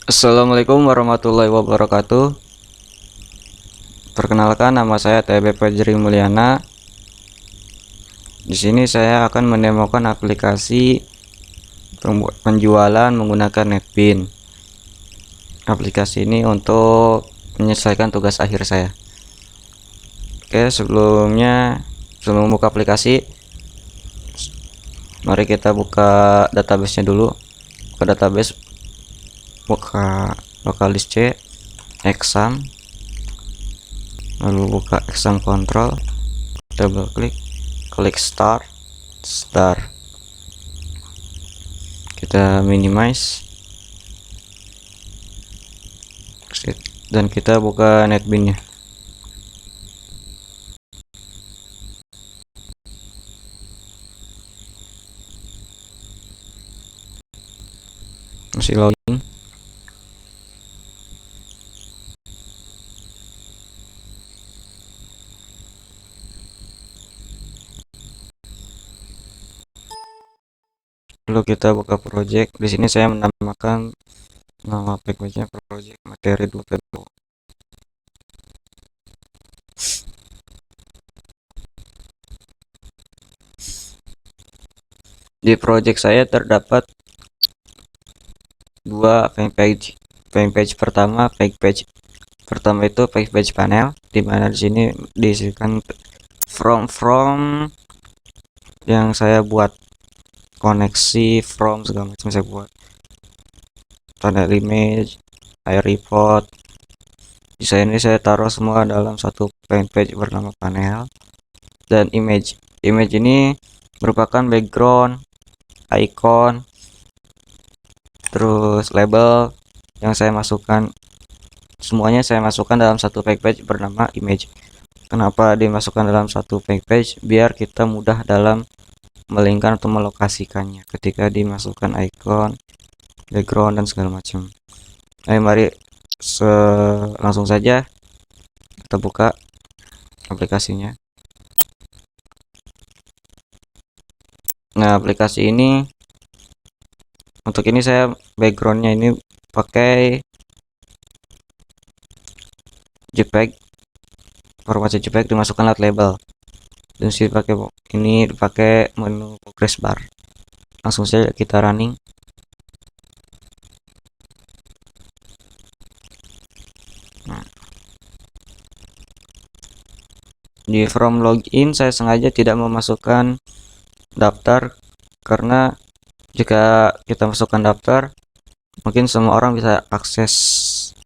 Assalamualaikum warahmatullahi wabarakatuh. Perkenalkan, nama saya TB Fajri Mulyana. Di sini saya akan mendemokan aplikasi penjualan menggunakan NetBean. Aplikasi ini untuk menyelesaikan tugas akhir saya. Oke, sebelum buka aplikasi, mari kita buka database-nya dulu. Buka database, buka localdisk C, exam, lalu buka exam control, double klik start. Kita minimize dan kita buka NetBean-nya. Masih loading. Lalu kita buka project. Di sini saya menambahkan nama package-nya project materi 2. Di project saya terdapat dua fanpage. Fanpage pertama itu fanpage panel, di mana di sini diisikan from yang saya buat, koneksi from segala macam saya buat, panel image, air report. Desain ini saya taruh semua dalam satu fanpage bernama panel. Dan image ini merupakan background, icon, terus label yang saya masukkan. Semuanya saya masukkan dalam satu fanpage bernama image. Kenapa dimasukkan dalam satu fanpage? Biar kita mudah dalam melingkan atau melokasikannya ketika dimasukkan icon, background, dan segala macam. Ayo mari langsung saja kita buka aplikasinya. Nah, aplikasi ini, untuk ini saya backgroundnya ini pakai JPEG, format JPEG, dimasukkan lewat label, dan sih dipakai menu progress bar. Langsung saja kita running. Nah, di from login saya sengaja tidak memasukkan daftar, karena jika kita masukkan daftar, mungkin semua orang bisa akses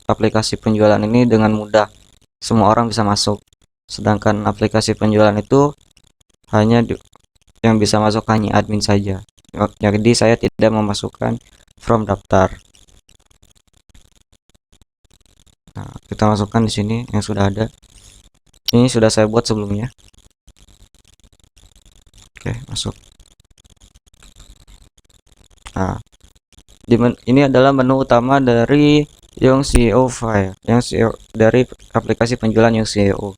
aplikasi penjualan ini dengan mudah. Semua orang bisa masuk, sedangkan aplikasi penjualan itu yang bisa masuk hanya admin saja. Jadi saya tidak memasukkan from daftar. Nah, kita masukkan di sini yang sudah ada. Ini sudah saya buat sebelumnya. Oke, masuk. Nah, ini adalah menu utama dari Young CEO File, dari aplikasi penjualan Young CEO.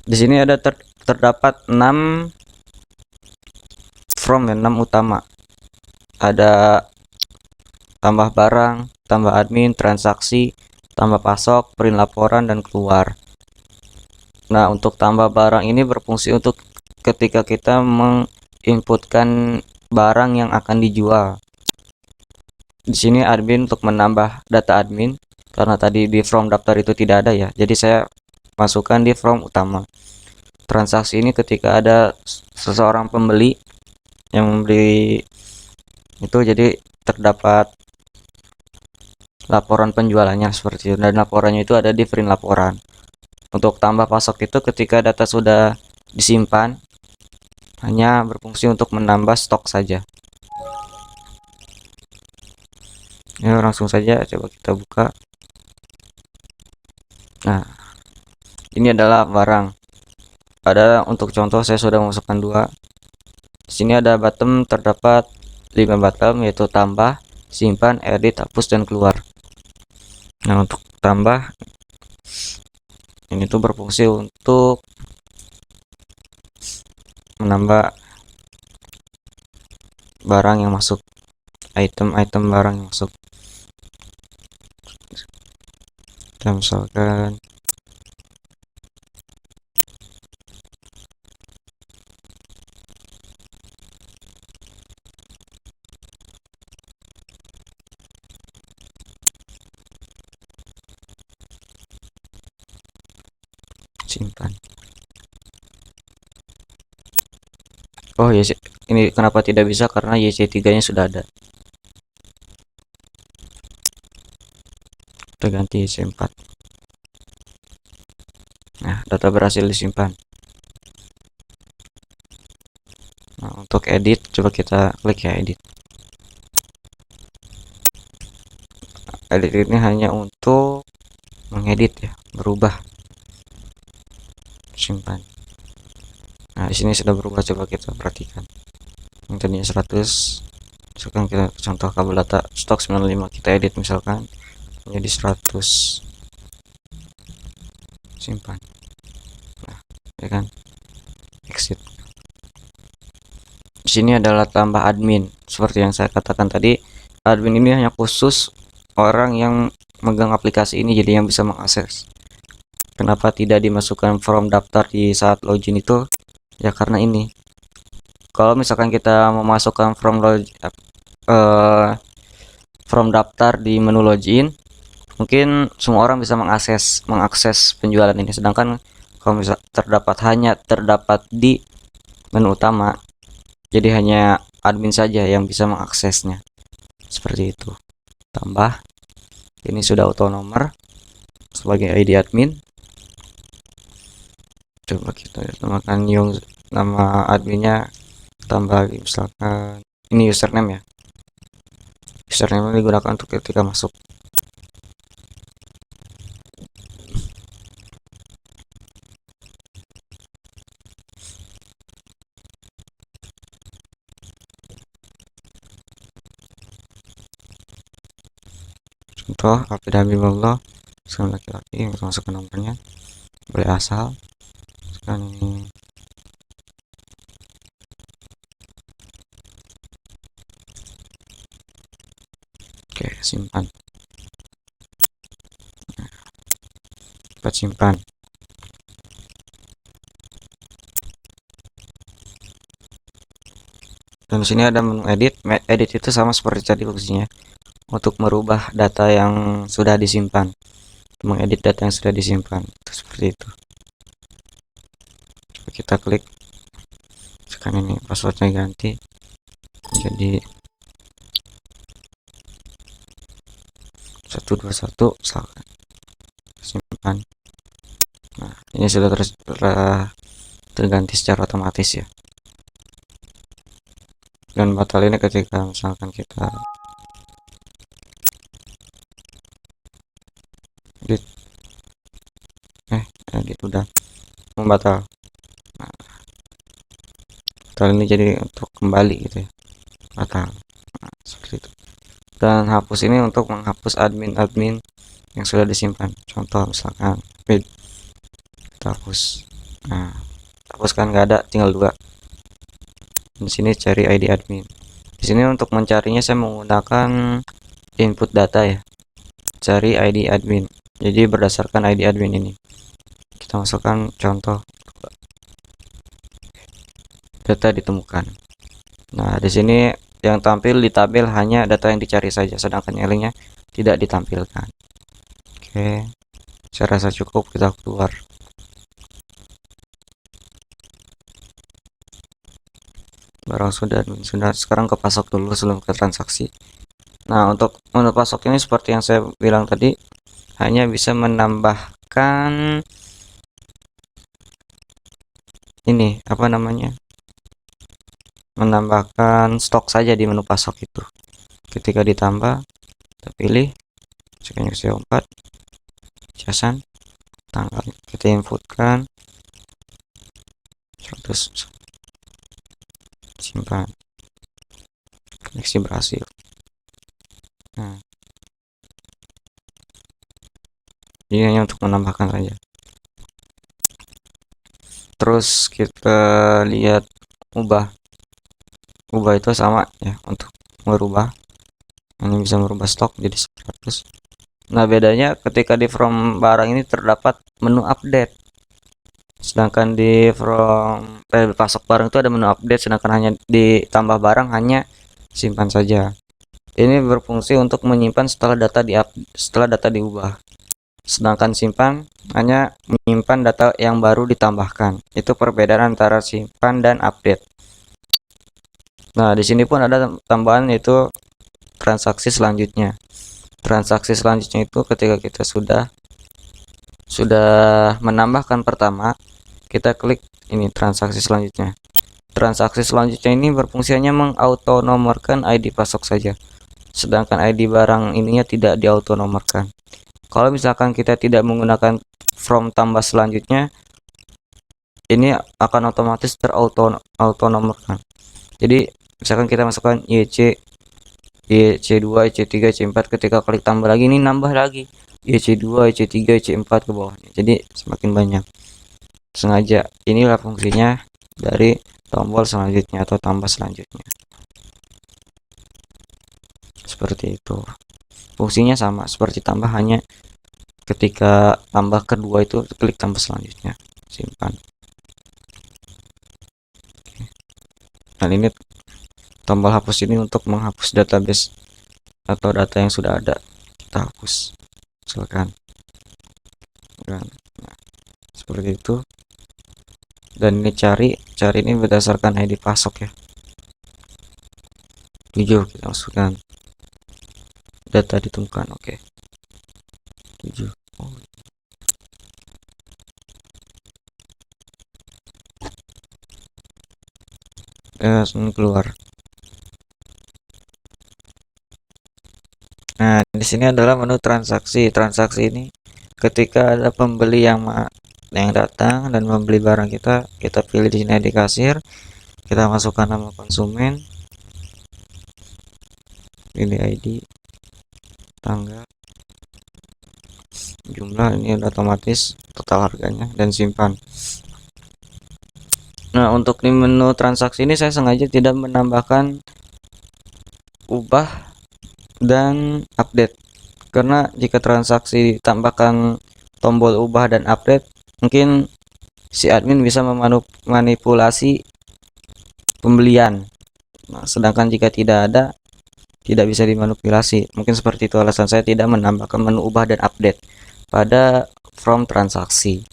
Di sini ada terdapat 6 from, 6 utama. Ada tambah barang, tambah admin, transaksi, tambah pasok, print laporan, dan keluar. Nah, untuk tambah barang ini berfungsi untuk ketika kita menginputkan barang yang akan dijual. Di sini admin untuk menambah data admin, karena tadi di from daftar itu tidak ada ya, jadi saya masukkan di from utama. Transaksi ini ketika ada seseorang pembeli yang membeli itu, jadi terdapat laporan penjualannya seperti itu, dan laporannya itu ada di print laporan. Untuk tambah pasok itu ketika data sudah disimpan, hanya berfungsi untuk menambah stok saja. Ya, langsung saja coba kita buka. Nah, ini adalah barang. Untuk contoh saya sudah memasukkan 2. Di sini ada button, terdapat 5 button, yaitu tambah, simpan, edit, hapus, dan keluar. Nah, untuk tambah ini tuh berfungsi untuk menambah barang yang masuk, item barang yang masuk. kita misalkan simpan. Oh ya, ini kenapa tidak bisa, karena YC3 nya sudah ada. Kita ganti YC4. Nah, data berhasil disimpan. Nah, untuk edit, coba kita klik ya edit. Edit ini hanya untuk mengedit ya, berubah. Simpan. Nah, di sini sudah berubah, coba kita perhatikan. Yang tadinya 100, misalkan kita contoh kabel data stok 95, kita edit misalkan menjadi 100. Simpan. Nah, ya kan? Exit. Di sini adalah tambah admin. Seperti yang saya katakan tadi, admin ini hanya khusus orang yang megang aplikasi ini, jadi yang bisa mengakses. Kenapa tidak dimasukkan from daftar di saat login itu? Ya karena ini. Kalau misalkan kita memasukkan from daftar di menu login, mungkin semua orang bisa mengakses penjualan ini. Sedangkan kalau misal terdapat di menu utama, jadi hanya admin saja yang bisa mengaksesnya. Seperti itu. Tambah, ini sudah auto nomor sebagai ID admin. Coba kita tambahkan nama adminnya, tambah misalkan ini username ya. Username ini digunakan untuk ketika masuk. Contoh Abid Habibullah, seorang laki-laki, yang masukkan nomornya, boleh asal. Sekarang ini oke, simpan. Cepat simpan. Dan di sini ada menu edit. Edit itu sama seperti tadi fungsinya, untuk merubah data yang sudah disimpan, mengedit data yang sudah disimpan. Itu seperti itu. Coba kita klik. Sekarang ini passwordnya ganti jadi 121, misalkan. Simpan. Nah, ini sudah terganti secara otomatis ya. Dan batal ini ketika misalkan kita edit udah membatal. Nah, batal ini jadi untuk kembali gitu ya, batal. Nah, seperti itu. Dan hapus ini untuk menghapus admin yang sudah disimpan. Contoh misalkan kita hapus. Nah, hapuskan nggak ada, tinggal 2. Di sini cari ID admin. Di sini untuk mencarinya saya menggunakan input data ya. Cari ID admin. Jadi berdasarkan ID admin ini kita masukkan contoh data ditemukan. Nah, di sini yang tampil di tabel hanya data yang dicari saja, sedangkan yang lainnya tidak ditampilkan. Oke, saya rasa cukup, kita keluar. Barang sudah, sekarang ke pasok dulu sebelum ke transaksi. Nah, untuk menu pasok ini seperti yang saya bilang tadi, hanya bisa menambahkan ini, apa namanya, menambahkan stok saja di menu pasok itu. Ketika ditambah, kita pilih sekian CO4, jasan, tanggal, kita inputkan 100, simpan, koneksi berhasil. Nah, ini hanya untuk menambahkan saja. Terus kita lihat ubah itu sama ya, untuk merubah ini bisa merubah stok jadi 100. Nah, bedanya ketika di from barang ini terdapat menu update. Sedangkan di from pasok barang itu ada menu update, sedangkan hanya ditambah barang hanya simpan saja. Ini berfungsi untuk menyimpan setelah data diubah. Sedangkan simpan hanya menyimpan data yang baru ditambahkan. Itu perbedaan antara simpan dan update. Nah, di sini pun ada tambahan yaitu transaksi selanjutnya. Transaksi selanjutnya itu ketika kita sudah menambahkan pertama, kita klik ini transaksi selanjutnya. Transaksi selanjutnya ini berfungsi hanya mengautonomorkan ID pasok saja. Sedangkan ID barang ininya tidak diautonomorkan. Kalau misalkan kita tidak menggunakan from tambah selanjutnya, ini akan otomatis terautonomorkan. Jadi misalkan kita masukkan YC, YC2, YC3, YC4, ketika klik tambah lagi ini nambah lagi YC2, YC3, YC4 ke bawahnya. Jadi semakin banyak. Sengaja inilah fungsinya dari tombol selanjutnya atau tambah selanjutnya. Seperti itu. Fungsinya sama seperti tambah, hanya ketika tambah kedua itu klik tambah selanjutnya, simpan. Dan ini tombol hapus ini untuk menghapus database atau data yang sudah ada, kita hapus silakan. Nah, seperti itu. Dan ini cari ini berdasarkan ID pasok ya. 7 kita masukkan, data ditemukan. Oke. 7. Oh. Langsung keluar. Nah, di sini adalah menu transaksi. Transaksi ini ketika ada pembeli yang datang dan membeli barang kita pilih di sini di kasir, kita masukkan nama konsumen, pilih ID, tanggal, jumlah, ini udah otomatis total harganya, dan simpan. Nah, untuk di menu transaksi ini saya sengaja tidak menambahkan ubah dan update, karena jika transaksi ditambahkan tombol ubah dan update, mungkin si admin bisa memanipulasi pembelian. Nah, sedangkan jika tidak ada, tidak bisa dimanipulasi. Mungkin seperti itu alasan saya tidak menambahkan menu ubah dan update pada from transaksi.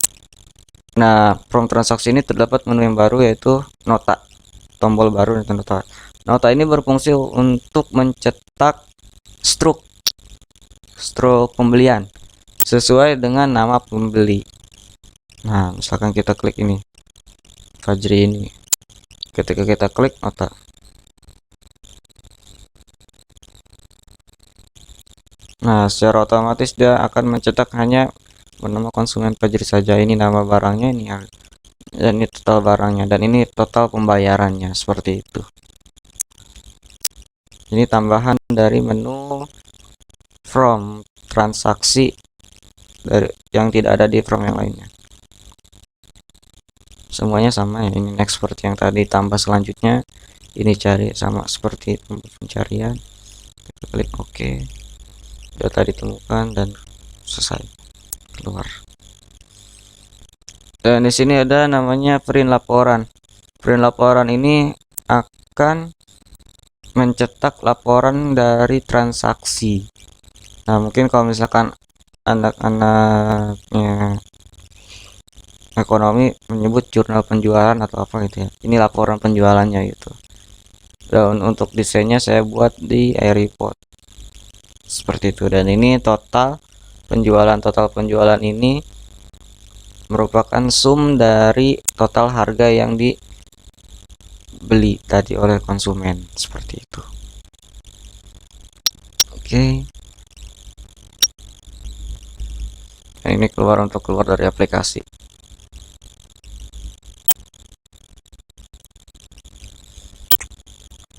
Nah, from transaksi ini terdapat menu yang baru yaitu nota. Tombol baru yaitu nota. Nota ini berfungsi untuk mencetak struk pembelian sesuai dengan nama pembeli. Nah, misalkan kita klik ini, Fajri ini. Ketika kita klik nota, nah secara otomatis dia akan mencetak hanya bernama konsumen Fajri saja. Ini nama barangnya ini, dan ini total barangnya, dan ini total pembayarannya. Seperti itu. Ini tambahan dari menu from transaksi dari yang tidak ada di from yang lainnya. Semuanya sama ya. Ini next seperti yang tadi, tambah selanjutnya ini cari sama seperti pencarian. Kita klik OK, data ditemukan, dan selesai, keluar. Dan di sini ada namanya print laporan. Print laporan ini akan mencetak laporan dari transaksi. Nah, mungkin kalau misalkan anak-anaknya ekonomi menyebut jurnal penjualan atau apa gitu ya, ini laporan penjualannya gitu. Dan untuk desainnya saya buat di iReport seperti itu. Dan ini total penjualan ini merupakan sum dari total harga yang dibeli tadi oleh konsumen, seperti itu. Oke. Nah, ini keluar dari aplikasi.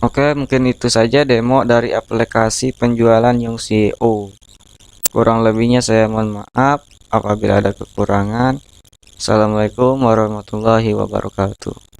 Oke, mungkin itu saja demo dari aplikasi penjualan Young.co. Kurang lebihnya saya mohon maaf apabila ada kekurangan. Assalamualaikum warahmatullahi wabarakatuh.